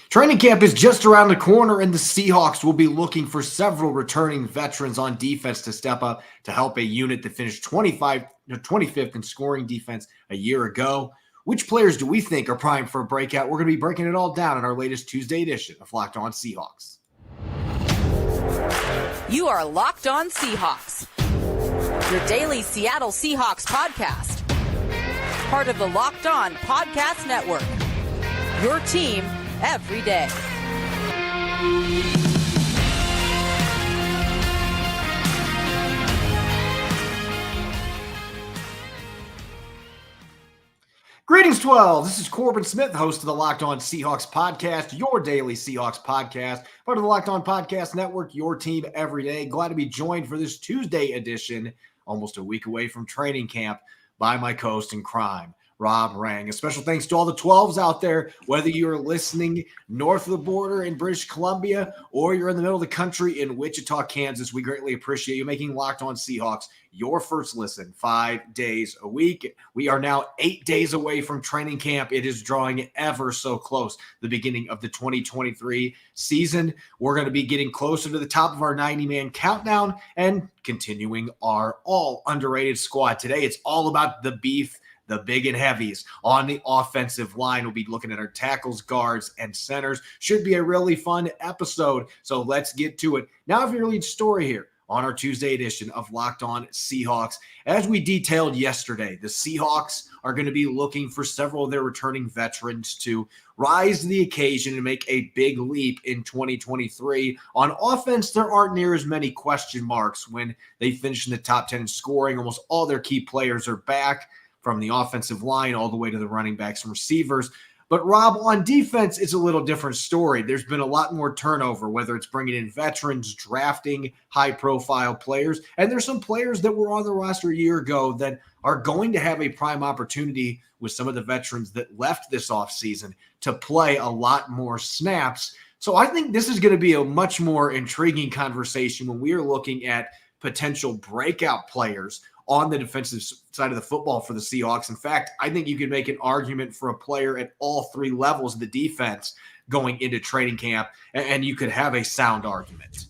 Training camp is just around the corner, and the Seahawks will be looking for several returning veterans on defense to step up to help a unit that finished 25th in scoring defense a year ago. Which players do we think are primed for a breakout? We're going to be breaking it all down in our latest Tuesday edition of Locked On Seahawks. You are Locked On Seahawks, your daily Seattle Seahawks podcast. Part of the Locked On Podcast Network, your team every day. Greetings, 12. This is Corbin Smith, host of the Locked On Seahawks podcast, your daily Seahawks podcast, part of the Locked On Podcast Network, your team every day. Glad to be joined for this Tuesday edition, almost a week away from training camp, by my co-host in crime, Rob Rang. A special thanks to all the 12s out there, whether you're listening north of the border in British Columbia or you're in the middle of the country in Wichita, Kansas. We greatly appreciate you making Locked On Seahawks your first listen 5 days a week. We are now 8 days away from training camp. It is drawing ever so close, the beginning of the 2023 season. We're going to be getting closer to the top of our 90-man countdown and continuing our all-underrated squad. Today, it's all about the beef, the big and heavies on the offensive line. We'll be looking at our tackles, guards, and centers. Should be a really fun episode, so let's get to it. Now, for your lead story here on our Tuesday edition of Locked On Seahawks. As we detailed yesterday, the Seahawks are going to be looking for several of their returning veterans to rise to the occasion and make a big leap in 2023. On offense, there aren't near as many question marks when they finish in the top 10 in scoring. Almost all their key players are back, from the offensive line all the way to the running backs and receivers. But Rob, on defense, it's a little different story. There's been a lot more turnover, whether it's bringing in veterans, drafting high-profile players, and there's some players that were on the roster a year ago that are going to have a prime opportunity with some of the veterans that left this offseason to play a lot more snaps. So I think this is going to be a much more intriguing conversation when we are looking at potential breakout players on the defensive side of the football for the Seahawks. In fact, I think you could make an argument for a player at all three levels of the defense going into training camp, and you could have a sound argument.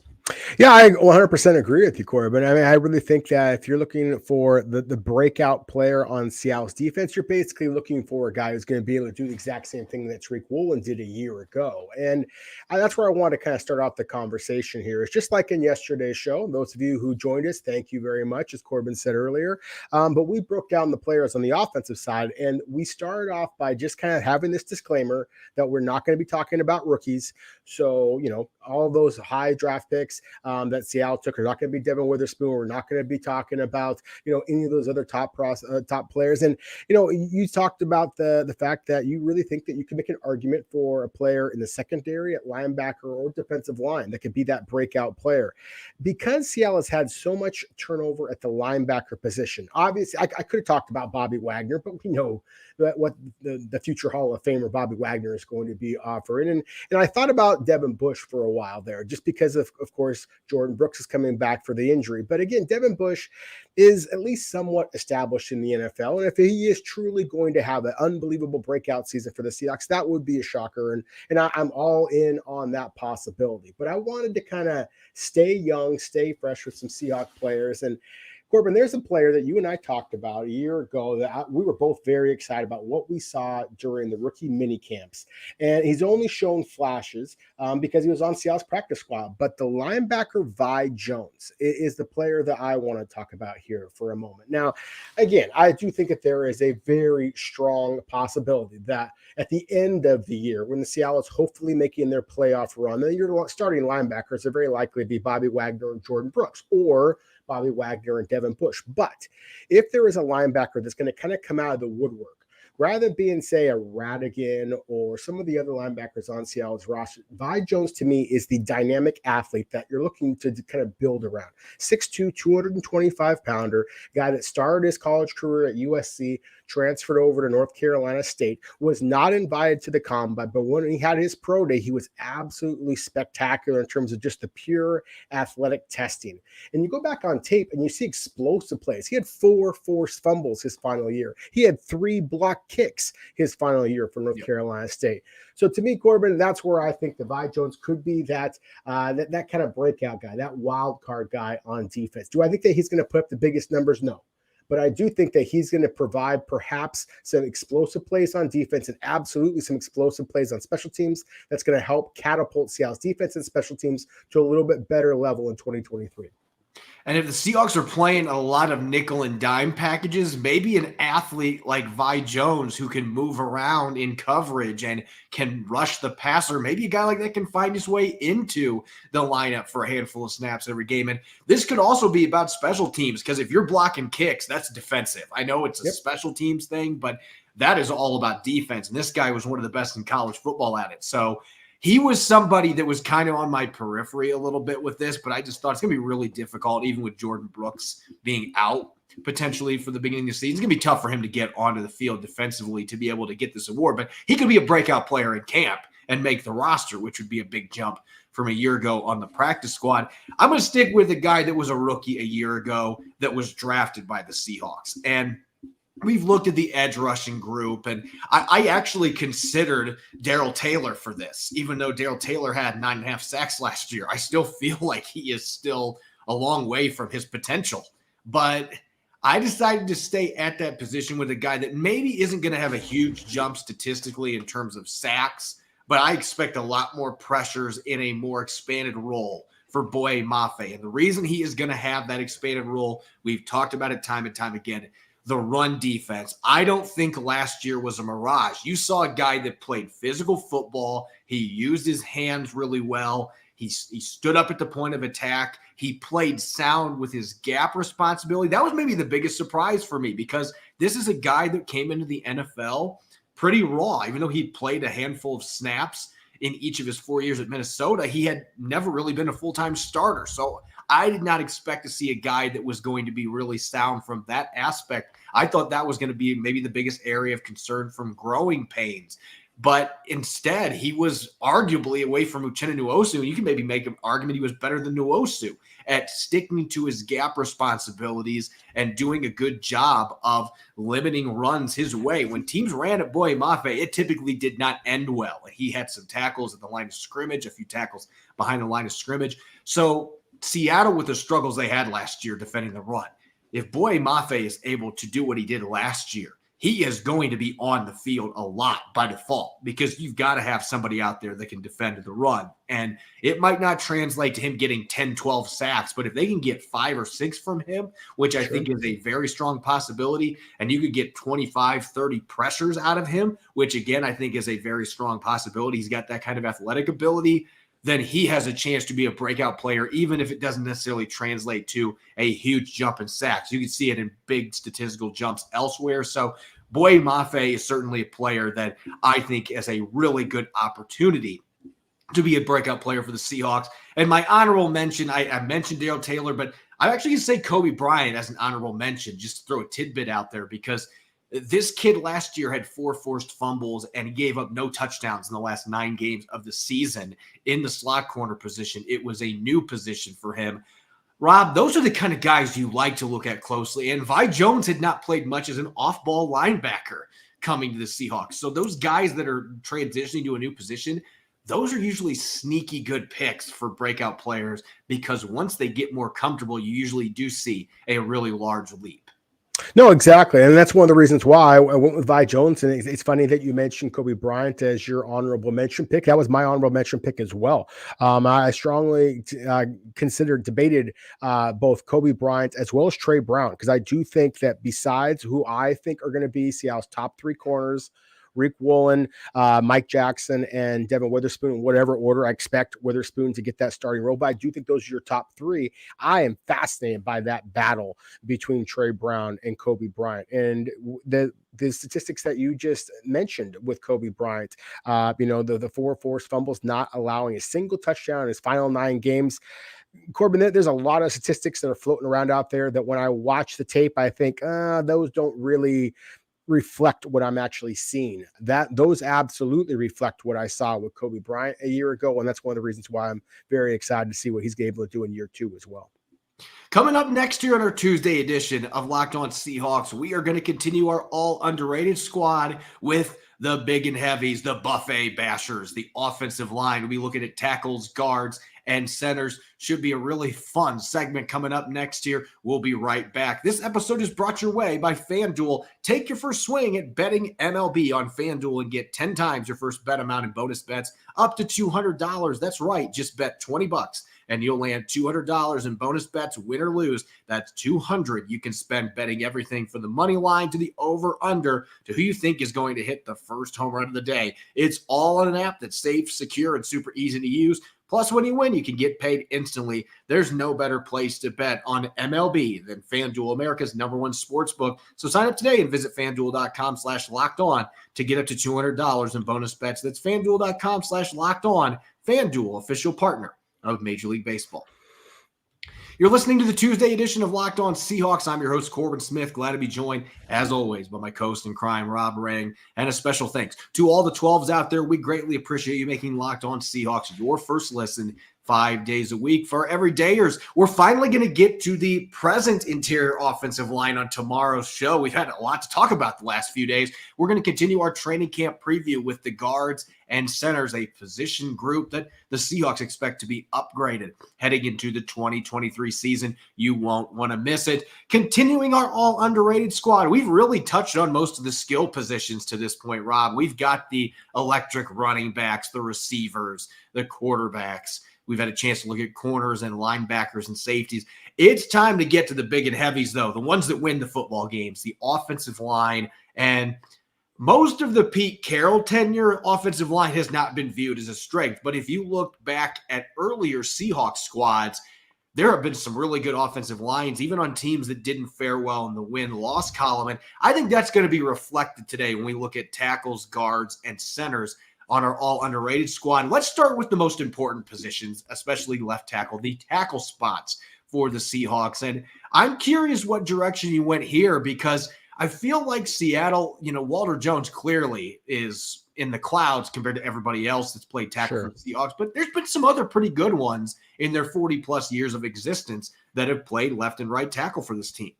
Yeah, I 100% agree with you, Corbin. I mean, I really think that if you're looking for the breakout player on Seattle's defense, you're basically looking for a guy who's going to be able to do the exact same thing that Tariq Woolen did a year ago. And that's where I want to kind of start off the conversation here. It's just like in yesterday's show. Those of you who joined us, thank you very much, as Corbin said earlier. But we broke down the players on the offensive side, and we started off by just kind of having this disclaimer that we're not going to be talking about rookies. So, all those high draft picks that Seattle took are not going to be Devin Witherspoon. We're not going to be talking about, any of those other top players. And, you talked about the fact that you really think that you can make an argument for a player in the secondary at linebacker or defensive line that could be that breakout player. Because Seattle has had so much turnover at the linebacker position, obviously I could have talked about Bobby Wagner, but we know that what the future Hall of Famer Bobby Wagner is going to be offering. And I thought about Devin Bush for a while there, just because of course, Jordan Brooks is coming back for the injury. But again, Devin Bush is at least somewhat established in the NFL. And if he is truly going to have an unbelievable breakout season for the Seahawks, that would be a shocker. And I'm all in on that possibility. But I wanted to kind of stay young, stay fresh with some Seahawks players. And Corbin, there's a player that you and I talked about a year ago that we were both very excited about what we saw during the rookie mini camps. And he's only shown flashes because he was on Seattle's practice squad. But the linebacker Vi Jones is the player that I want to talk about here for a moment. Now, again, I do think that there is a very strong possibility that at the end of the year, when the Seattle is hopefully making their playoff run, then your starting linebackers are very likely to be Bobby Wagner and Jordan Brooks, or Bobby Wagner and Devin Bush. But if there is a linebacker that's going to kind of come out of the woodwork, rather than being, say, a Radigan or some of the other linebackers on Seattle's roster, Vi Jones to me is the dynamic athlete that you're looking to kind of build around. 6'2", 225-pounder, guy that started his college career at USC, transferred over to North Carolina State, was not invited to the combine, but when he had his pro day, he was absolutely spectacular in terms of just the pure athletic testing. And you go back on tape and you see explosive plays. He had 4 forced fumbles his final year. He had 3 block kicks his final year for North Carolina State. So to me, Corbin, that's where I think Davai Jones could be that kind of breakout guy, that wild card guy on defense. Do I think that he's going to put up the biggest numbers? No. But I do think that he's going to provide perhaps some explosive plays on defense and absolutely some explosive plays on special teams. That's going to help catapult Seattle's defense and special teams to a little bit better level in 2023. And if the Seahawks are playing a lot of nickel and dime packages, maybe an athlete like Vi Jones who can move around in coverage and can rush the passer, maybe a guy like that can find his way into the lineup for a handful of snaps every game. And this could also be about special teams, because if you're blocking kicks, that's defensive. I know it's a special teams thing, but that is all about defense. And this guy was one of the best in college football at it. So he was somebody that was kind of on my periphery a little bit with this, but I just thought it's going to be really difficult, even with Jordan Brooks being out potentially for the beginning of the season. It's going to be tough for him to get onto the field defensively to be able to get this award, but he could be a breakout player in camp and make the roster, which would be a big jump from a year ago on the practice squad. I'm going to stick with a guy that was a rookie a year ago that was drafted by the Seahawks. And we've looked at the edge rushing group, and I actually considered Darrell Taylor for this. Even though Darrell Taylor had 9.5 sacks last year, I still feel like he is still a long way from his potential. But I decided to stay at that position with a guy that maybe isn't going to have a huge jump statistically in terms of sacks, but I expect a lot more pressures in a more expanded role for Boye Mafe. And the reason he is going to have that expanded role, we've talked about it time and time again, the run defense. I don't think last year was a mirage. You saw a guy that played physical football. He used his hands really well. He stood up at the point of attack. He played sound with his gap responsibility. That was maybe the biggest surprise for me, because this is a guy that came into the NFL pretty raw. Even though he played a handful of snaps in each of his 4 years at Minnesota, he had never really been a full-time starter. So I did not expect to see a guy that was going to be really sound from that aspect. I thought that was going to be maybe the biggest area of concern from growing pains. But instead, he was arguably away from Uchenna Nwosu. You can maybe make an argument he was better than Nwosu at sticking to his gap responsibilities and doing a good job of limiting runs his way. When teams ran at Boye Mafe, it typically did not end well. He had some tackles at the line of scrimmage, a few tackles behind the line of scrimmage. So Seattle, with the struggles they had last year defending the run, if Boye Mafe is able to do what he did last year, he is going to be on the field a lot by default, because you've got to have somebody out there that can defend the run. And it might not translate to him getting 10, 12 sacks, but if they can get 5 or 6 from him, which I think is a very strong possibility, and you could get 25, 30 pressures out of him, which again, I think is a very strong possibility. He's got that kind of athletic ability. Then he has a chance to be a breakout player, even if it doesn't necessarily translate to a huge jump in sacks. You can see it in big statistical jumps elsewhere. So Boye Mafe is certainly a player that I think has a really good opportunity to be a breakout player for the Seahawks. And my honorable mention, I mentioned Darrell Taylor, but I'm actually going to say Kobe Bryant as an honorable mention, just to throw a tidbit out there, because this kid last year had 4 forced fumbles and he gave up no touchdowns in the last 9 games of the season in the slot corner position. It was a new position for him. Rob, those are the kind of guys you like to look at closely. And Vi Jones had not played much as an off-ball linebacker coming to the Seahawks. So those guys that are transitioning to a new position, those are usually sneaky good picks for breakout players, because once they get more comfortable, you usually do see a really large leap. No, exactly. And that's one of the reasons why I went with Vi Jones. And it's funny that you mentioned Kobe Bryant as your honorable mention pick. That was my honorable mention pick as well. I strongly debated both Kobe Bryant as well as Trey Brown, because I do think that besides who I think are going to be Seattle's top 3 corners, Rick Woolen, Mike Jackson, and Devin Witherspoon, in whatever order. I expect Witherspoon to get that starting role, but I do think those are your top 3. I am fascinated by that battle between Trey Brown and Kobe Bryant. And the statistics that you just mentioned with Kobe Bryant, the 4 forced fumbles, not allowing a single touchdown in his final 9 games. Corbin, there's a lot of statistics that are floating around out there that when I watch the tape, I think those don't really reflect what I'm actually seeing. Those absolutely reflect what I saw with Kobe Bryant a year ago, and that's one of the reasons why I'm very excited to see what he's able to do in year 2 as well. Coming up next year on our Tuesday edition of Locked On Seahawks, we are going to continue our all-underrated squad with the big and heavies, the buffet bashers, the offensive line. We'll be looking at tackles, guards, and centers. Should be a really fun segment coming up next year. We'll be right back. This episode is brought your way by FanDuel. Take your first swing at betting MLB on FanDuel and get 10 times your first bet amount in bonus bets up to $200. That's right. Just bet $20 and you'll land $200 in bonus bets, win or lose. That's $200 you can spend betting everything from the money line to the over-under to who you think is going to hit the first home run of the day. It's all on an app that's safe, secure, and super easy to use. Plus, when you win, you can get paid instantly. There's no better place to bet on MLB than FanDuel, America's #1 sports book. So sign up today and visit FanDuel.com/lockedon to get up to $200 in bonus bets. That's FanDuel.com/lockedon. FanDuel, official partner of Major League Baseball. You're listening to the Tuesday edition of Locked On Seahawks. I'm your host, Corbin Smith. Glad to be joined, as always, by my co-host in crime, Rob Rang. And a special thanks to all the 12s out there. We greatly appreciate you making Locked On Seahawks your first listen 5 days a week. For our everydayers, we're finally going to get to the present interior offensive line on tomorrow's show. We've had a lot to talk about the last few days. We're going to continue our training camp preview with the guards and centers, a position group that the Seahawks expect to be upgraded heading into the 2023 season. You won't want to miss it. Continuing our all-underrated squad, we've really touched on most of the skill positions to this point, Rob. We've got the electric running backs, the receivers, the quarterbacks. We've had a chance to look at corners and linebackers and safeties. It's time to get to the big and heavies, though, the ones that win the football games, the offensive line. And most of the Pete Carroll tenure, offensive line has not been viewed as a strength. But if you look back at earlier Seahawks squads, there have been some really good offensive lines, even on teams that didn't fare well in the win-loss column. And I think that's going to be reflected today when we look at tackles, guards, and centers on our all-underrated squad. Let's start with the most important positions, especially left tackle, the tackle spots for the Seahawks. And I'm curious what direction you went here, because I feel like Seattle, Walter Jones clearly is in the clouds compared to everybody else that's played tackle for the Seahawks. But there's been some other pretty good ones in their 40-plus years of existence that have played left and right tackle for this team.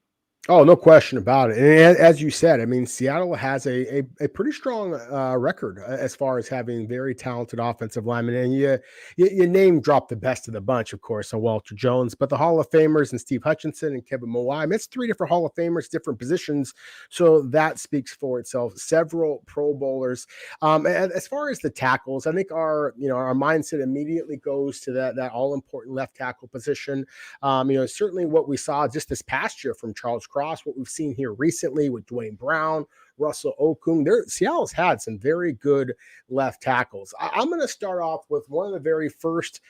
Oh, no question about it. And as you said, I mean, Seattle has a pretty strong record as far as having very talented offensive linemen. And you name drop the best of the bunch, of course, on Walter Jones, but the Hall of Famers and Steve Hutchinson and Kevin Mawai, I mean, it's 3 different Hall of Famers, different positions. So that speaks for itself. Several Pro Bowlers. And as far as the tackles, I think our mindset immediately goes to that all-important left tackle position. Certainly what we saw just this past year from Charles Cross, what we've seen here recently with Dwayne Brown, Russell Okung. Seattle's had some very good left tackles. I'm going to start off with one of the very first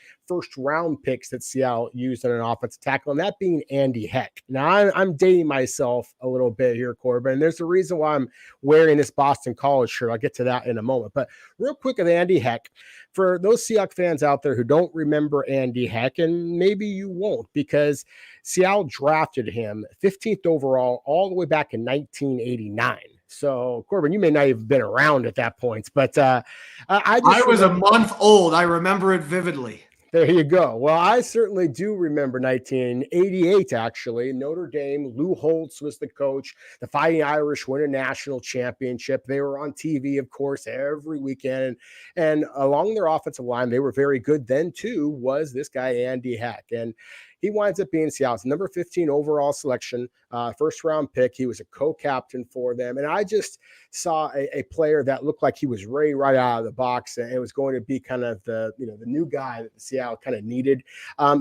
round picks that Seattle used on an offensive tackle, and that being Andy Heck. Now, I'm dating myself a little bit here, Corbin, and there's a reason why I'm wearing this Boston College shirt. I'll get to that in a moment. But real quick with Andy Heck, for those Seahawks fans out there who don't remember Andy Heck, and maybe you won't, because Seattle drafted him 15th overall all the way back in 1989. So, Corbin, you may not have been around at that point, but I was a month old. I remember it vividly. There you go. Well, I certainly do remember 1988, actually. Notre Dame, Lou Holtz was the coach. The Fighting Irish won a national championship. They were on TV, of course, every weekend. And along their offensive line, they were very good then, too, was this guy, Andy Heck. And he winds up being Seattle's number 15 overall selection, first-round pick. He was a co-captain for them. And I just saw a player that looked like he was ready right out of the box, and it was going to be kind of the new guy that Seattle kind of needed.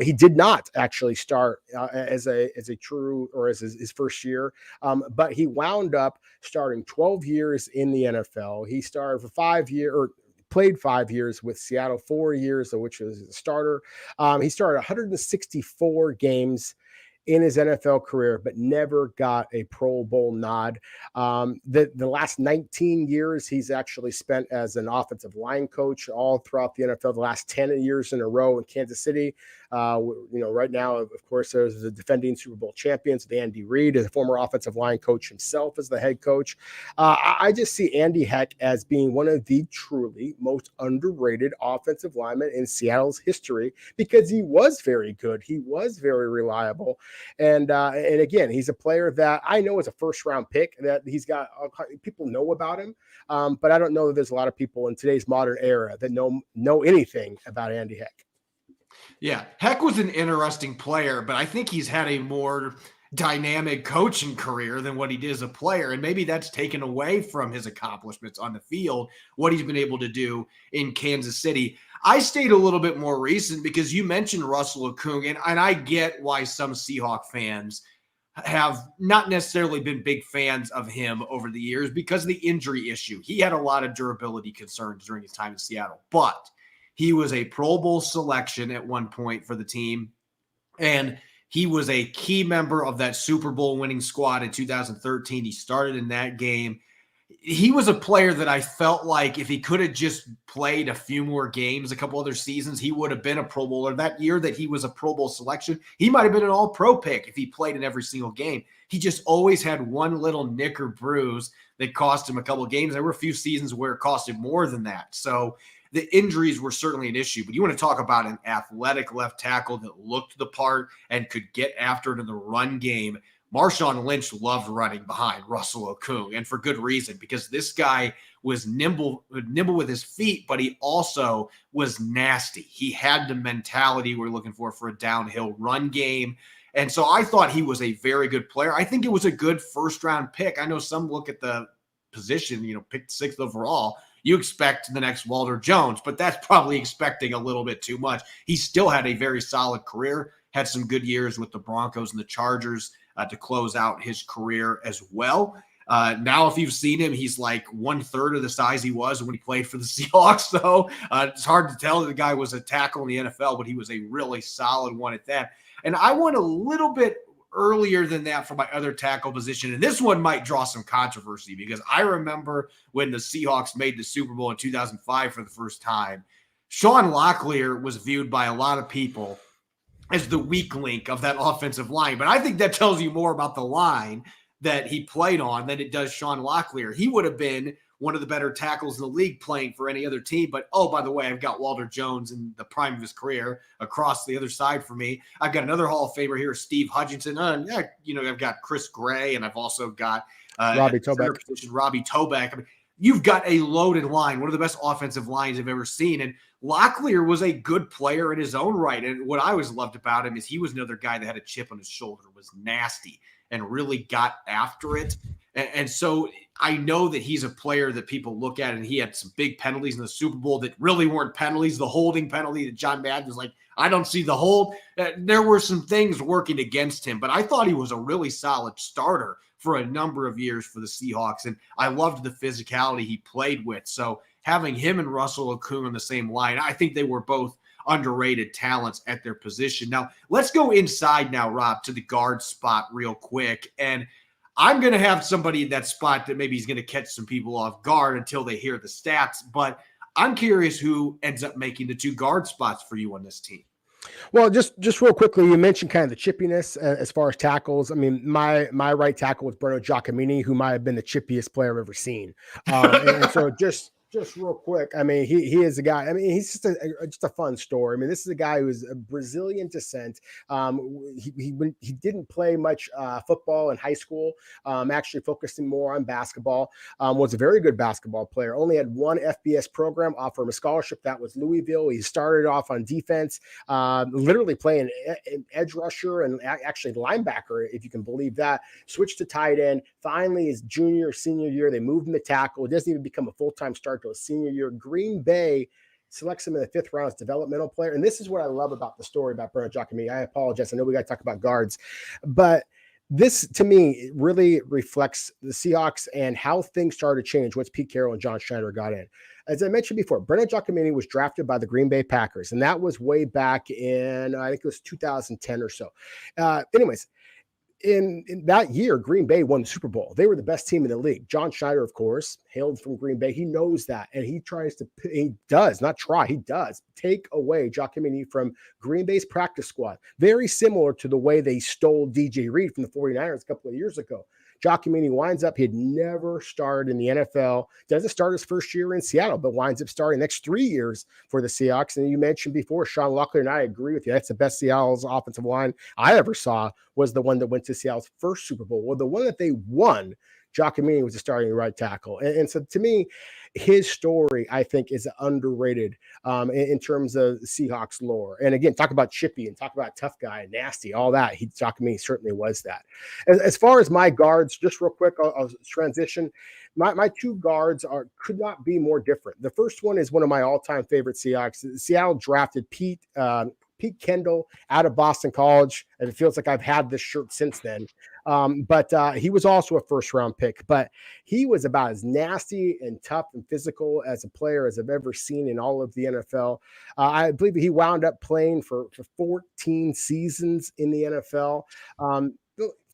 He did not actually start as a true, or as his first year, but he wound up starting 12 years in the NFL. He started for 5 years, played 5 years with Seattle, 4 years of which was a starter. He started 164 games in his NFL career, but never got a Pro Bowl nod. The last 19 years, he's actually spent as an offensive line coach all throughout the NFL, the last 10 years in a row in Kansas City. Right now, of course, there's the defending Super Bowl champions, Andy Reid, a former offensive line coach himself as the head coach. I just see Andy Heck as being one of the truly most underrated offensive linemen in Seattle's history because he was very good. He was very reliable. And again, he's a player that I know is a first-round pick, that he's got people know about him, but I don't know that there's a lot of people in today's modern era that know anything about Andy Heck. Yeah, Heck was an interesting player, but I think he's had a more dynamic coaching career than what he did as a player. And maybe that's taken away from his accomplishments on the field, what he's been able to do in Kansas City. I stayed a little bit more recent because you mentioned Russell Okung, and I get why some Seahawk fans have not necessarily been big fans of him over the years because of the injury issue. He had a lot of durability concerns during his time in Seattle, but he was a Pro Bowl selection at one point for the team, and he was a key member of that Super Bowl winning squad in 2013. He started in that game. He was a player that I felt like if he could have just played a few more games, a couple other seasons, he would have been a Pro Bowler. That year that he was a Pro Bowl selection, he might have been an all-pro pick if he played in every single game. He just always had one little nick or bruise that cost him a couple of games. There were a few seasons where it cost him more than that. So the injuries were certainly an issue, but you want to talk about an athletic left tackle that looked the part and could get after it in the run game. Marshawn Lynch loved running behind Russell Okung, and for good reason, because this guy was nimble with his feet, but he also was nasty. He had the mentality we're looking for a downhill run game. And so I thought he was a very good player. I think it was a good first-round pick. I know some look at the position, picked 6th overall. You expect the next Walter Jones, but that's probably expecting a little bit too much. He still had a very solid career, had some good years with the Broncos and the Chargers to close out his career as well. Now, if you've seen him, he's like 1/3 of the size he was when he played for the Seahawks. So it's hard to tell that the guy was a tackle in the NFL, but he was a really solid one at that. And I went a little bit earlier than that for my other tackle position. And this one might draw some controversy because I remember when the Seahawks made the Super Bowl in 2005 for the first time, Sean Locklear was viewed by a lot of people as the weak link of that offensive line. But I think that tells you more about the line that he played on than it does Sean Locklear. He would have been one of the better tackles in the league playing for any other team. But, oh, by the way, I've got Walter Jones in the prime of his career across the other side for me. I've got another Hall of Famer here, Steve Hutchinson. I've got Chris Gray, and I've also got Robbie Toback. I mean, you've got a loaded line, one of the best offensive lines I've ever seen. And Locklear was a good player in his own right. And what I always loved about him is he was another guy that had a chip on his shoulder, was nasty, and really got after it. And so I know that he's a player that people look at, and he had some big penalties in the Super Bowl that really weren't penalties. The holding penalty that John Madden was like, I don't see the hold. There were some things working against him, but I thought he was a really solid starter for a number of years for the Seahawks. And I loved the physicality he played with. So having him and Russell Okung on the same line, I think they were both underrated talents at their position. Now, let's go inside now, Rob, to the guard spot real quick. And I'm going to have somebody in that spot that maybe he's going to catch some people off guard until they hear the stats. But I'm curious who ends up making the 2 guard spots for you on this team. Well, just real quickly, you mentioned kind of the chippiness as far as tackles. I mean, my right tackle was Bruno Giacomini, who might have been the chippiest player I've ever seen. And so just real quick, I mean, he is a guy. I mean, he's just a fun story. I mean, this is a guy who is of Brazilian descent. He didn't play much football in high school. Actually focusing more on basketball. Was a very good basketball player. Only had one FBS program offer him a scholarship. That was Louisville. He started off on defense, literally playing edge rusher and actually linebacker, if you can believe that. Switched to tight end. Finally, his senior year, they moved him to tackle. He doesn't even become a full-time starter his senior year. Green Bay selects him in the 5th round as developmental player. And this is what I love about the story about Bruno Giacomini. I apologize. I know we got to talk about guards, but This, to me, really reflects the Seahawks and how things started to change once Pete Carroll and John Schneider got in. As I mentioned before, Brennan Giacomini was drafted by the Green Bay Packers, and that was way back in, I think it was 2010 or so. Anyways, in that year, Green Bay won the Super Bowl. They were the best team in the league. John Schneider, of course, hailed from Green Bay. He knows that, and he does take away Giacomini from Green Bay's practice squad. Very similar to the way they stole DJ Reed from the 49ers a couple of years ago. Giacomini winds up, he had never started in the NFL, doesn't start his first year in Seattle, but winds up starting the next 3 years for the Seahawks. And you mentioned before, Sean Lockett, and I agree with you. That's the best Seattle's offensive line I ever saw, was the one that went to Seattle's first Super Bowl. Well, the one that they won, Giacomini was the starting right tackle. And so to me, his story, I think, is underrated in terms of Seahawks lore. And again, talk about chippy and talk about tough guy, nasty, all that. Giacomini certainly was that. As far as my guards, just real quick, I'll transition. My two guards could not be more different. The first one is one of my all-time favorite Seahawks. Seattle drafted Pete Kendall out of Boston College, and it feels like I've had this shirt since then. But he was also a first-round pick, but he was about as nasty and tough and physical as a player as I've ever seen in all of the NFL. I believe he wound up playing for 14 seasons in the NFL.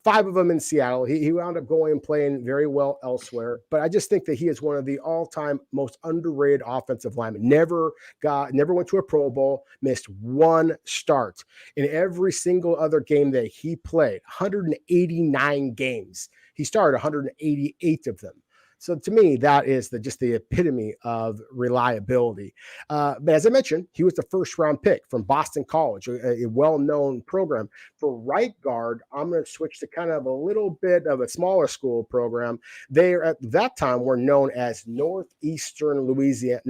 5 of them in Seattle. He wound up going and playing very well elsewhere. But I just think that he is one of the all-time most underrated offensive linemen. Never went to a Pro Bowl, missed one start. In every single other game that he played, 189 games, he started 188 of them. So to me, that is just the epitome of reliability. But as I mentioned, he was the first-round pick from Boston College, a well-known program. For right guard, I'm going to switch to kind of a little bit of a smaller school program. They, at that time, were known as Northeast Louisiana.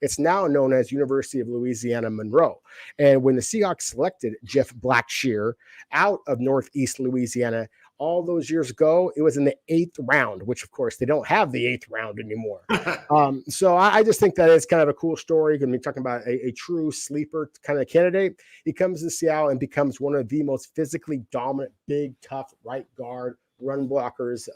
It's now known as University of Louisiana Monroe. And when the Seahawks selected Jeff Blackshear out of Northeast Louisiana, all those years ago, it was in the 8th round, which, of course, they don't have the 8th round anymore. So I just think that is kind of a cool story. Going to be talking about a true sleeper kind of candidate. He comes to Seattle and becomes one of the most physically dominant, big, tough right guard run blockers,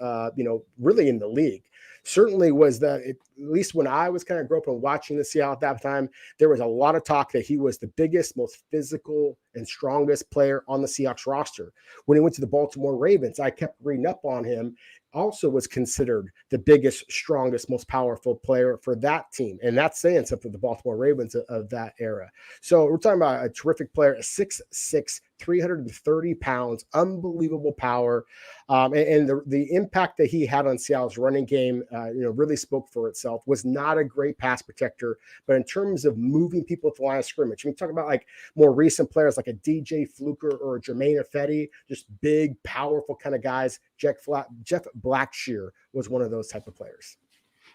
really in the league. Certainly was that, at least when I was kind of growing up and watching the Seattle at that time, there was a lot of talk that he was the biggest, most physical and strongest player on the Seahawks roster. When he went to the Baltimore Ravens, I kept reading up on him, also was considered the biggest, strongest, most powerful player for that team. And that's saying something for the Baltimore Ravens of that era. So we're talking about a terrific player, a 6'6", 330 pounds, unbelievable power. And the impact that he had on Seattle's running game, really spoke for itself. Was not a great pass protector, but in terms of moving people to the line of scrimmage, we talk about like more recent players like a DJ Fluker or a Jermaine Ifedi, just big, powerful kind of guys. Jeff Blackshear was one of those type of players.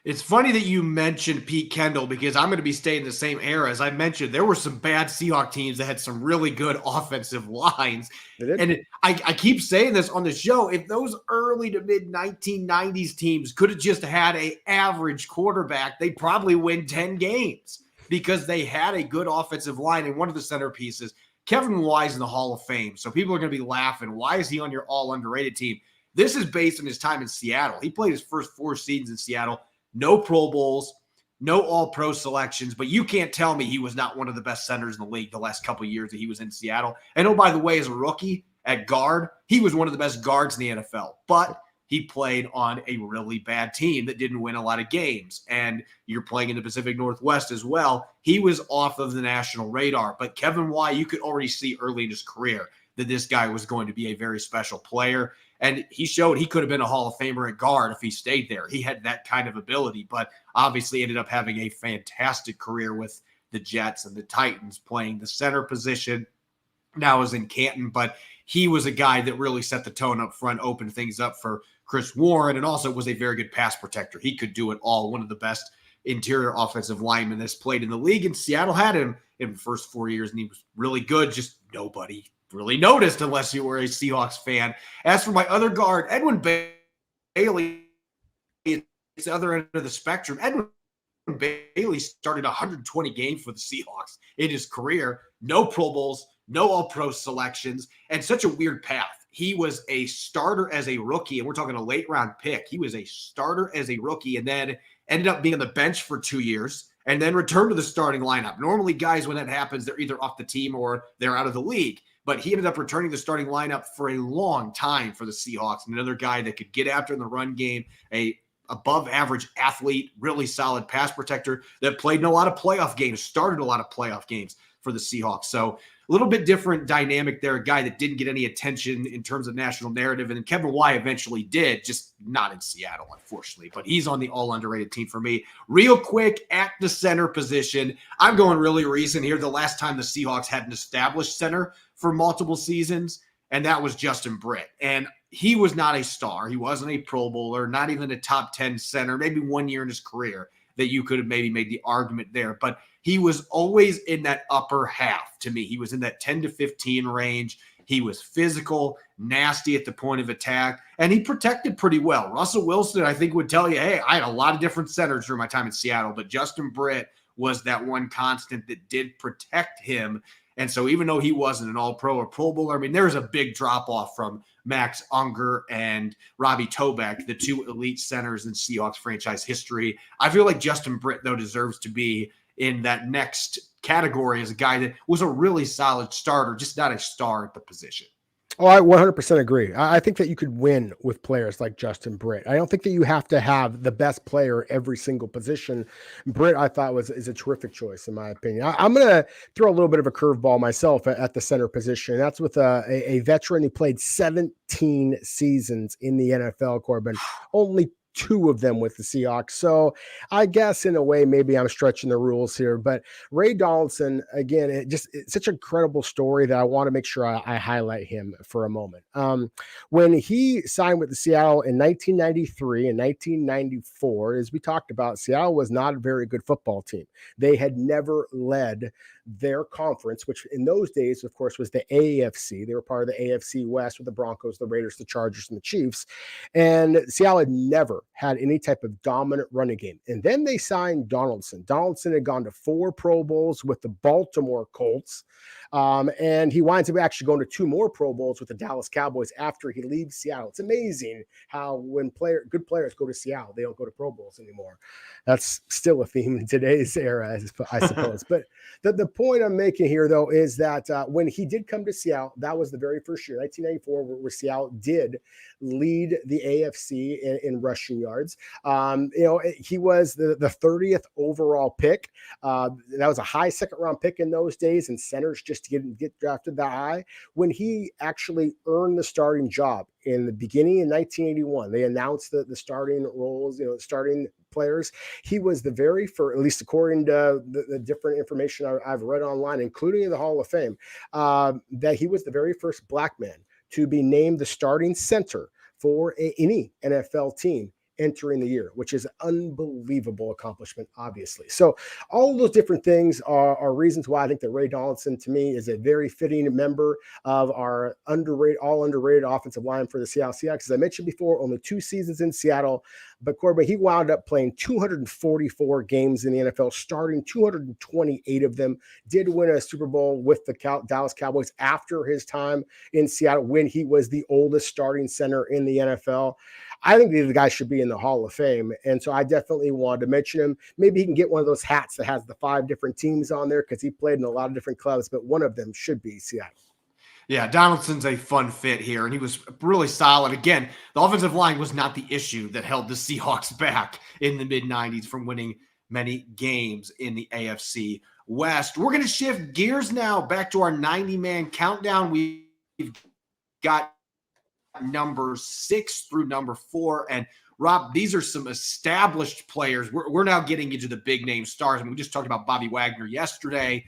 It's funny that you mentioned Pete Kendall, because I'm going to be staying in the same era. As I mentioned, there were some bad Seahawks teams that had some really good offensive lines. And I keep saying this on the show. If those early to mid 1990s teams could have just had an average quarterback, they'd probably win 10 games because they had a good offensive line. And one of the centerpieces, Kevin Wise, in the Hall of Fame. So people are going to be laughing. Why is he on your all-underrated team? This is based on his time in Seattle. He played his first 4 seasons in Seattle. No Pro Bowls, no All-Pro selections, but you can't tell me he was not one of the best centers in the league the last couple of years that he was in Seattle. And oh, by the way, as a rookie at guard, he was one of the best guards in the NFL, but he played on a really bad team that didn't win a lot of games. And you're playing in the Pacific Northwest as well. He was off of the national radar, but Kevin Y, you could already see early in his career that this guy was going to be a very special player. And he showed he could have been a Hall of Famer at guard if he stayed there. He had that kind of ability, but obviously ended up having a fantastic career with the Jets and the Titans, playing the center position. Now is in Canton, but he was a guy that really set the tone up front, opened things up for Chris Warren, and also was a very good pass protector. He could do it all. One of the best interior offensive linemen that's played in the league, and Seattle had him in the first 4 years, and he was really good. Just nobody really noticed unless you were a Seahawks fan. As for my other guard, Edwin Bailey, it's the other end of the spectrum. Edwin Bailey started 120 games for the Seahawks in his career. No Pro Bowls, no All-Pro selections, and such a weird path. he was a starter as a rookie, and we're talking a late round pick. He was a starter as a rookie and then ended up being on the bench for 2 years and then returned to the starting lineup. Normally, guys, when that happens, they're either off the team or they're out of the league. But he ended up returning to the starting lineup for a long time for the Seahawks. Another guy that could get after in the run game, a above average athlete, really solid pass protector that played in a lot of playoff games, started a lot of playoff games for the Seahawks. So a little bit different dynamic there, a guy that didn't get any attention in terms of national narrative. And then Kevin Y eventually did, just not in Seattle, unfortunately. But he's on the all-underrated team for me. Real quick, at the center position, I'm going really recent here. The last time the Seahawks had an established center for multiple seasons, and that was Justin Britt. And he was not a star. He wasn't a Pro Bowler, not even a top 10 center, maybe 1 year in his career that you could have maybe made the argument there. But he was always in that upper half to me. He was in that 10 to 15 range. He was physical, nasty at the point of attack, and he protected pretty well. Russell Wilson, I think, would tell you, hey, I had a lot of different centers during my time in Seattle, but Justin Britt was that one constant that did protect him. And so even though he wasn't an all-pro or Pro Bowler, I mean, there's a big drop-off from Max Unger and Robbie Tobeck, the two elite centers in Seahawks franchise history. I feel like Justin Britt, though, deserves to be in that next category as a guy that was a really solid starter, just not a star at the position. Oh, I 100% agree. I think that you could win with players like Justin Britt. I don't think that you have to have the best player every single position. Britt, I thought, is a terrific choice, in my opinion. I'm going to throw a little bit of a curveball myself at the center position. That's with a veteran who played 17 seasons in the NFL, Corbin. Only 2 of them with the Seahawks. So I guess in a way, maybe I'm stretching the rules here, but Ray Donaldson, again, it's such a incredible story that I want to make sure I highlight him for a moment. When he signed with the Seattle in 1993 and 1994, as we talked about, Seattle was not a very good football team. They had never led their conference, which in those days, of course, was the AFC. They were part of the AFC West with the Broncos, the Raiders, the Chargers, and the Chiefs. And Seattle had never had any type of dominant running game. And then they signed Donaldson. Donaldson had gone to 4 Pro Bowls with the Baltimore Colts. And he winds up actually going to 2 more Pro Bowls with the Dallas Cowboys after he leaves Seattle. It's amazing how when good players go to Seattle, they don't go to Pro Bowls anymore. That's still a theme in today's era, I suppose. But the point I'm making here, though, is that when he did come to Seattle, that was the very first year, 1994, where Seattle did lead the AFC in rushing yards. He was the 30th overall pick. That was a high second-round pick in those days, and centers just to get drafted that high. When he actually earned the starting job in the beginning in 1981, they announced the starting roles, starting players. He was the very first, at least according to the different information I've read online, including in the Hall of Fame, that he was the very first black man to be named the starting center for any NFL team entering the year, which is an unbelievable accomplishment, obviously. So all of those different things are reasons why I think that Ray Donaldson, to me, is a very fitting member of our all underrated offensive line for the Seattle Seahawks. As I mentioned before, only 2 seasons in Seattle, but Corbin, he wound up playing 244 games in the NFL, starting 228 of them, did win a Super Bowl with the Dallas Cowboys after his time in Seattle when he was the oldest starting center in the NFL. I think the guy should be in the Hall of Fame. And so I definitely wanted to mention him. Maybe he can get one of those hats that has the 5 different teams on there because he played in a lot of different clubs, but one of them should be Seattle. Yeah, Donaldson's a fun fit here, and he was really solid. Again, the offensive line was not the issue that held the Seahawks back in the mid-90s from winning many games in the AFC West. We're going to shift gears now back to our 90-man countdown. We've got numbers 6 through number 4. And Rob, these are some established players. We're now getting into the big name stars. I mean, we just talked about Bobby Wagner yesterday,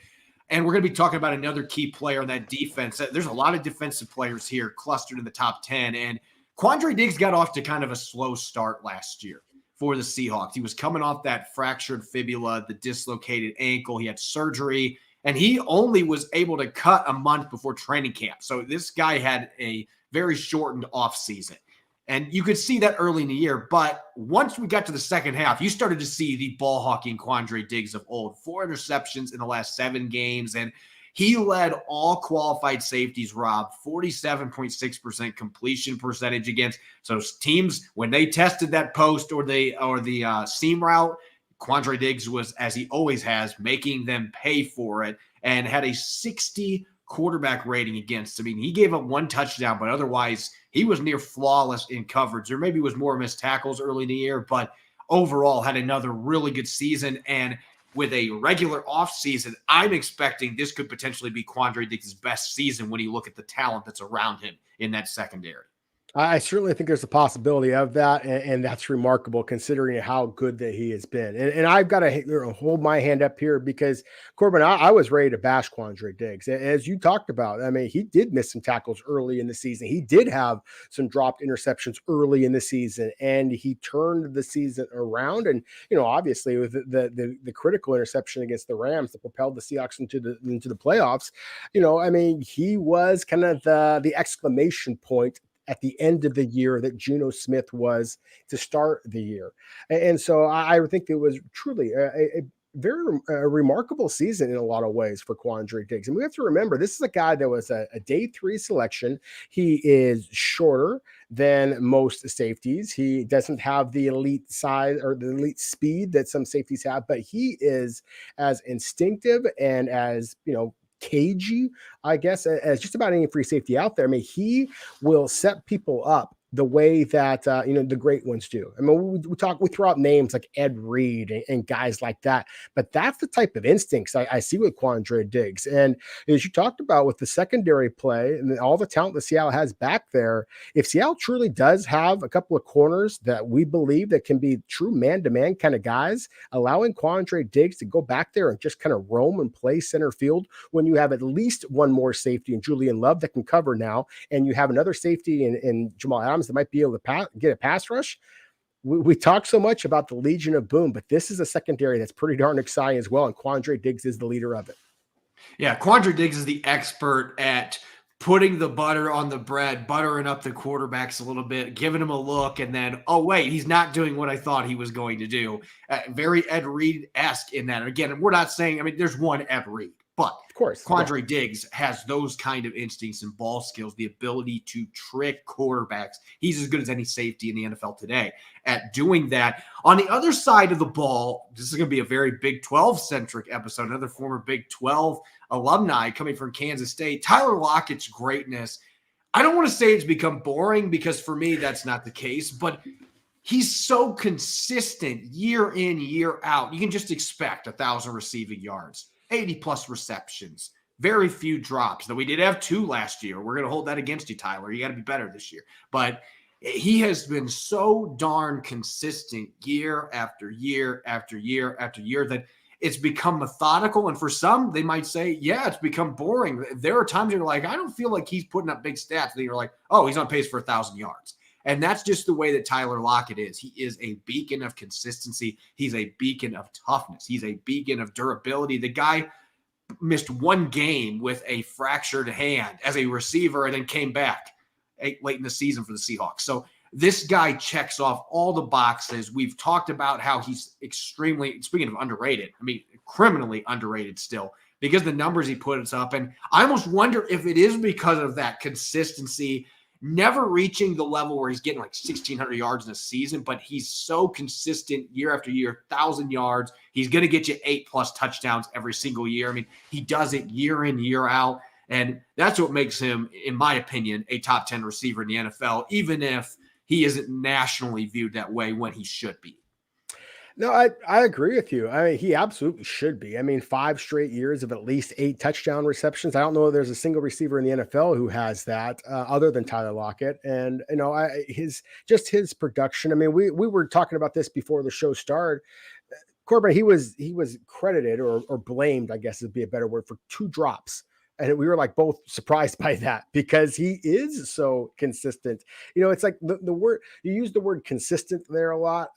and we're going to be talking about another key player in that defense. There's a lot of defensive players here clustered in the top 10. And Quandre Diggs got off to kind of a slow start last year for the Seahawks. He was coming off that fractured fibula, the dislocated ankle. He had surgery, and he only was able to cut a month before training camp. So this guy had a very shortened offseason. And you could see that early in the year. But once we got to the second half, you started to see the ball hawking Quandre Diggs of old. 4 interceptions in the last 7 games. And He led all qualified safeties, Rob, 47.6% completion percentage against. So teams, when they tested that post or the seam route, Quandre Diggs was, as he always has, making them pay for it and had a 60 quarterback rating against. I mean, he gave up one touchdown, but otherwise he was near flawless in coverage. There maybe was more missed tackles early in the year, but overall had another really good season. And with a regular offseason, I'm expecting this could potentially be Quandre Diggs' best season when you look at the talent that's around him in that secondary. I certainly think there's a possibility of that, and that's remarkable considering how good that he has been. And I've got to hold my hand up here because, Corbin, I was ready to bash Quandre Diggs. As you talked about, I mean, he did miss some tackles early in the season. He did have some dropped interceptions early in the season, and he turned the season around. And, obviously with the critical interception against the Rams that propelled the Seahawks into the playoffs, I mean, he was kind of the exclamation point at the end of the year that Geno Smith was to start the year. And so I think it was truly a very remarkable season in a lot of ways for Quandre Diggs. And we have to remember, this is a guy that was a day 3 selection. He is shorter than most safeties. He doesn't have the elite size or the elite speed that some safeties have, but he is as instinctive and as, cagey, I guess, as just about any free safety out there. I mean, he will set people up the way that the great ones do. I mean, we throw out names like Ed Reed and guys like that, but that's the type of instincts I see with Quandre Diggs. And as you talked about with the secondary play and all the talent that Seattle has back there, if Seattle truly does have a couple of corners that we believe that can be true man-to-man kind of guys, allowing Quandre Diggs to go back there and just kind of roam and play center field when you have at least one more safety in Julian Love that can cover now, and you have another safety in Jamal Adams that might be able to get a pass rush. We talk so much about the Legion of Boom, but this is a secondary that's pretty darn exciting as well, and Quandre Diggs is the leader of it. Yeah, Quandre Diggs is the expert at putting the butter on the bread, buttering up the quarterbacks a little bit, giving them a look, and then, oh, wait, he's not doing what I thought he was going to do. Very Ed Reed-esque in that. Again, we're not saying, I mean, there's one Ed Reed, but of course, Quandre Diggs has those kind of instincts and ball skills, the ability to trick quarterbacks. He's as good as any safety in the NFL today at doing that. On the other side of the ball, this is going to be a very Big 12-centric episode, another former Big 12 alumni coming from Kansas State. Tyler Lockett's greatness, I don't want to say it's become boring because for me, that's not the case, but he's so consistent year in, year out. You can just expect 1,000 receiving yards. 80-plus receptions, very few drops, though we did have 2 last year. We're going to hold that against you, Tyler. You got to be better this year. But he has been so darn consistent year after year after year after year that it's become methodical. And for some, they might say, yeah, it's become boring. There are times you're like, I don't feel like he's putting up big stats. And you're like, oh, he's on pace for 1,000 yards. And that's just the way that Tyler Lockett is. He is a beacon of consistency. He's a beacon of toughness. He's a beacon of durability. The guy missed one game with a fractured hand as a receiver and then came back late in the season for the Seahawks. So this guy checks off all the boxes. We've talked about how he's extremely, speaking of underrated, I mean, criminally underrated still because the numbers he puts up. And I almost wonder if it is because of that consistency, never reaching the level where he's getting like 1,600 yards in a season, but he's so consistent year after year, 1,000 yards. He's going to get you 8+ touchdowns every single year. I mean, he does it year in, year out. And that's what makes him, in my opinion, a top 10 receiver in the NFL, even if he isn't nationally viewed that way when he should be. No, I agree with you. I mean, he absolutely should be. I mean, 5 straight years of at least 8 touchdown receptions. I don't know if there's a single receiver in the NFL who has that other than Tyler Lockett. And, his production. I mean, we were talking about this before the show started. Corbin, he was credited or blamed, I guess would be a better word, for 2 drops. And we were like both surprised by that because he is so consistent. It's like the word, you use the word consistent there a lot.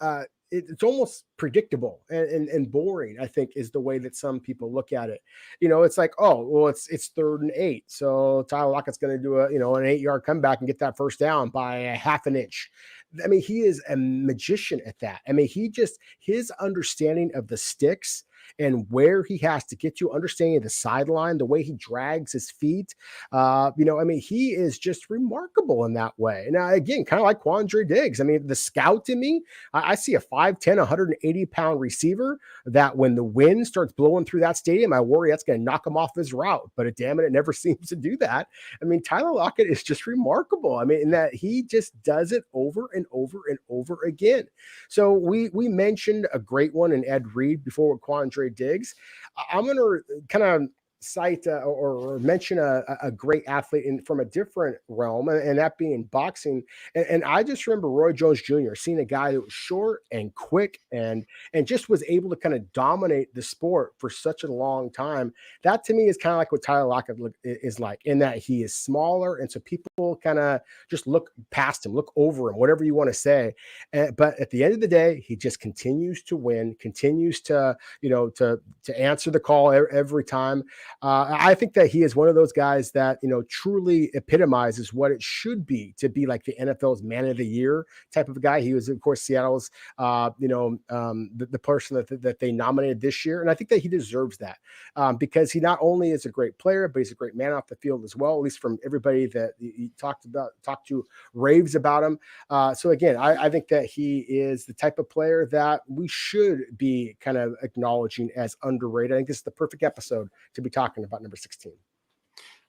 It's almost predictable and boring, I think, is the way that some people look at it. It's like, oh, well, it's 3rd and 8. So Tyler Lockett's going to do an 8-yard comeback and get that first down by a half an inch. I mean, he is a magician at that. I mean, his understanding of the sticks and where he has to get to, understanding the sideline, the way he drags his feet. He is just remarkable in that way. Now, again, kind of like Quandre Diggs. I mean, the scout in me, I see a 5'10", 180-pound receiver that when the wind starts blowing through that stadium, I worry that's going to knock him off his route. But damn it never seems to do that. I mean, Tyler Lockett is just remarkable. I mean, in that he just does it over and over and over again. So we mentioned a great one in Ed Reed before with Quandre Diggs. I'm going to kind of cite or mention a great athlete from a different realm, and that being boxing. And I just remember Roy Jones Jr. seeing a guy that was short and quick and just was able to kind of dominate the sport for such a long time. That to me is kind of like what Tyler Lockett is like, in that he is smaller, and so people kind of just look past him, look over him, whatever you want to say. But at the end of the day, he just continues to win, continues to answer the call every time. I think that he is one of those guys that, truly epitomizes what it should be to be like the NFL's man of the year type of guy. He was, of course, Seattle's, the person that they nominated this year. And I think that he deserves that because he not only is a great player, but he's a great man off the field as well, at least from everybody that he talked to raves about him. So again, I think that he is the type of player that we should be kind of acknowledging as underrated. I think this is the perfect episode to be talking about number 16.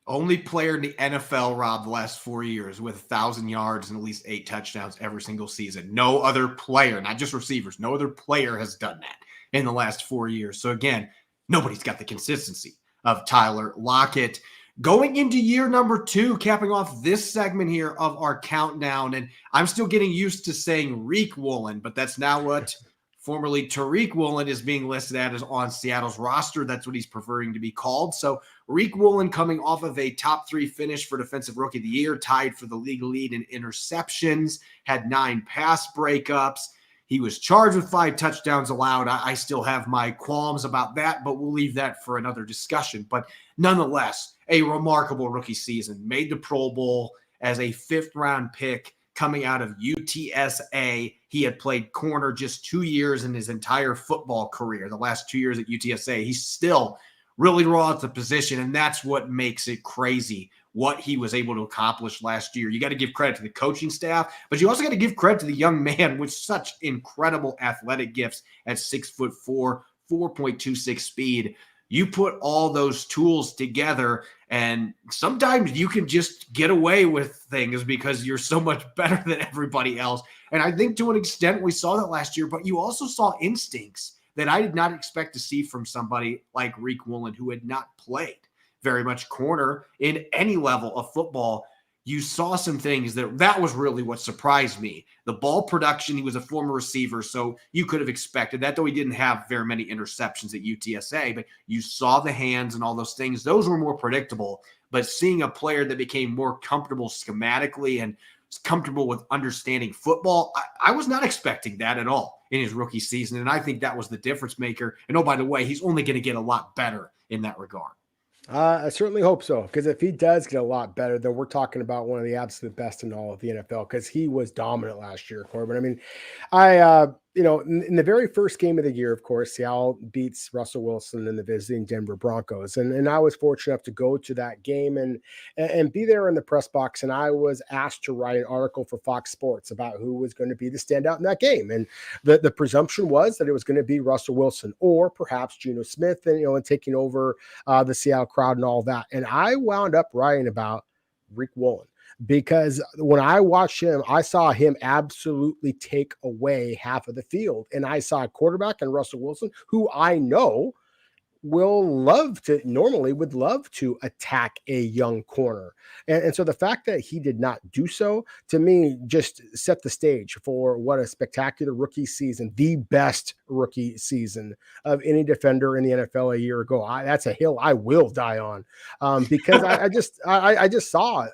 Only player in the NFL, Rob, the last 4 years with 1,000 yards and at least 8 touchdowns every single season. No other player, not just receivers, no other player has done that in the last 4 years. So again, nobody's got the consistency of Tyler Lockett. Going into year number 2, capping off this segment here of our countdown, and I'm still getting used to saying Reek Woolen, but that's now what formerly Tariq Woolen is being listed as on Seattle's roster. That's what he's preferring to be called. So Tariq Woolen, coming off of a top 3 finish for Defensive Rookie of the Year, tied for the league lead in interceptions, had 9 pass breakups. He was charged with 5 touchdowns allowed. I still have my qualms about that, but we'll leave that for another discussion. But nonetheless, a remarkable rookie season. Made the Pro Bowl as a 5th-round pick coming out of UTSA. He had played corner just 2 years in his entire football career. The last 2 years at UTSA, he's still really raw at the position, and that's what makes it crazy what he was able to accomplish last year. You got to give credit to the coaching staff, but you also got to give credit to the young man with such incredible athletic gifts at 6'4", 4.26 speed. You put all those tools together, and sometimes you can just get away with things because you're so much better than everybody else. And I think to an extent we saw that last year, but you also saw instincts that I did not expect to see from somebody like Tariq Woolen, who had not played very much corner in any level of football. You saw some things that was really what surprised me. The ball production, he was a former receiver, so you could have expected that, though he didn't have very many interceptions at UTSA, but you saw the hands and all those things. Those were more predictable, but seeing a player that became more comfortable schematically and comfortable with understanding football, I was not expecting that at all in his rookie season, and I think that was the difference maker. And oh, by the way, he's only going to get a lot better in that regard. I certainly hope so, because if he does get a lot better, then we're talking about one of the absolute best in all of the NFL, because he was dominant last year, Corbin. I mean, in the very first game of the year, of course, Seattle beats Russell Wilson in the visiting Denver Broncos. And I was fortunate enough to go to that game and be there in the press box. And I was asked to write an article for Fox Sports about who was going to be the standout in that game. And the presumption was that it was going to be Russell Wilson or perhaps Geno Smith and taking over the Seattle crowd and all that. And I wound up writing about Tariq Woolen, because when I watched him, I saw him absolutely take away half of the field. And I saw a quarterback and Russell Wilson, who I know normally would love to attack a young corner. And so the fact that he did not do so, to me, just set the stage for what a spectacular rookie season, the best rookie season of any defender in the NFL a year ago. That's a hill I will die on, because I just saw,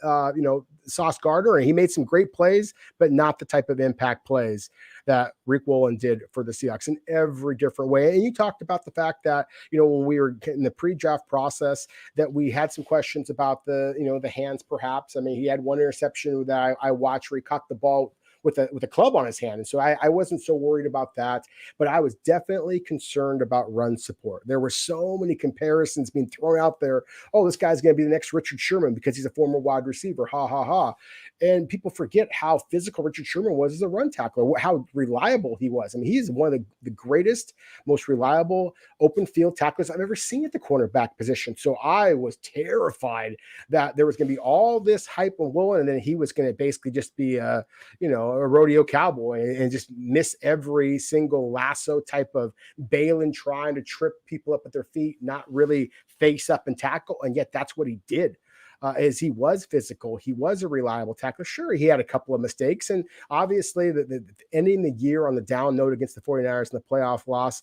Sauce Gardner, and he made some great plays, but not the type of impact plays that Tariq Woolen did for the Seahawks in every different way. And you talked about the fact that, when we were in the pre-draft process, that we had some questions about the hands, perhaps. I mean, he had one interception that I watched where he caught the ball with a club on his hand. And so I wasn't so worried about that, but I was definitely concerned about run support. There were so many comparisons being thrown out there. Oh, this guy's going to be the next Richard Sherman because he's a former wide receiver. Ha, ha, ha. And people forget how physical Richard Sherman was as a run tackler, how reliable he was. I mean, he's one of the greatest, most reliable open field tacklers I've ever seen at the cornerback position. So I was terrified that there was going to be all this hype on Woolen, and then he was going to basically just be a rodeo cowboy and just miss every single lasso type of bailing, trying to trip people up at their feet, not really face up and tackle. And yet that's what he did. As he was physical, he was a reliable tackler. Sure, he had a couple of mistakes, and obviously the ending the year on the down note against the 49ers in the playoff loss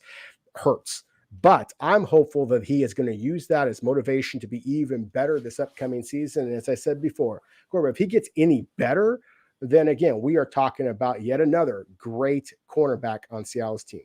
hurts. But I'm hopeful that he is going to use that as motivation to be even better this upcoming season. And as I said before, Corbin, if he gets any better, then again, we are talking about yet another great cornerback on Seattle's team.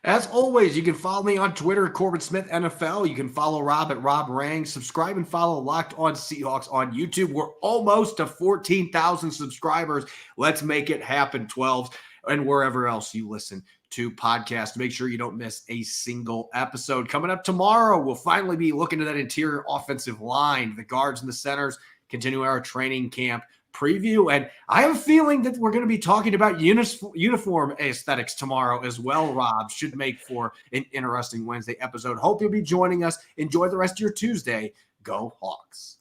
As always, you can follow me on Twitter, Corbin Smith NFL. You can follow Rob at Rob Rang. Subscribe and follow Locked On Seahawks on YouTube. We're almost to 14,000 subscribers. Let's make it happen, 12, and wherever else you listen to podcasts. Make sure you don't miss a single episode. Coming up tomorrow, we'll finally be looking at that interior offensive line, the guards and the centers, continue our training camp preview. And I have a feeling that we're going to be talking about uniform aesthetics tomorrow as well, Rob. Should make for an interesting Wednesday episode. Hope you'll be joining us. Enjoy the rest of your Tuesday. Go Hawks.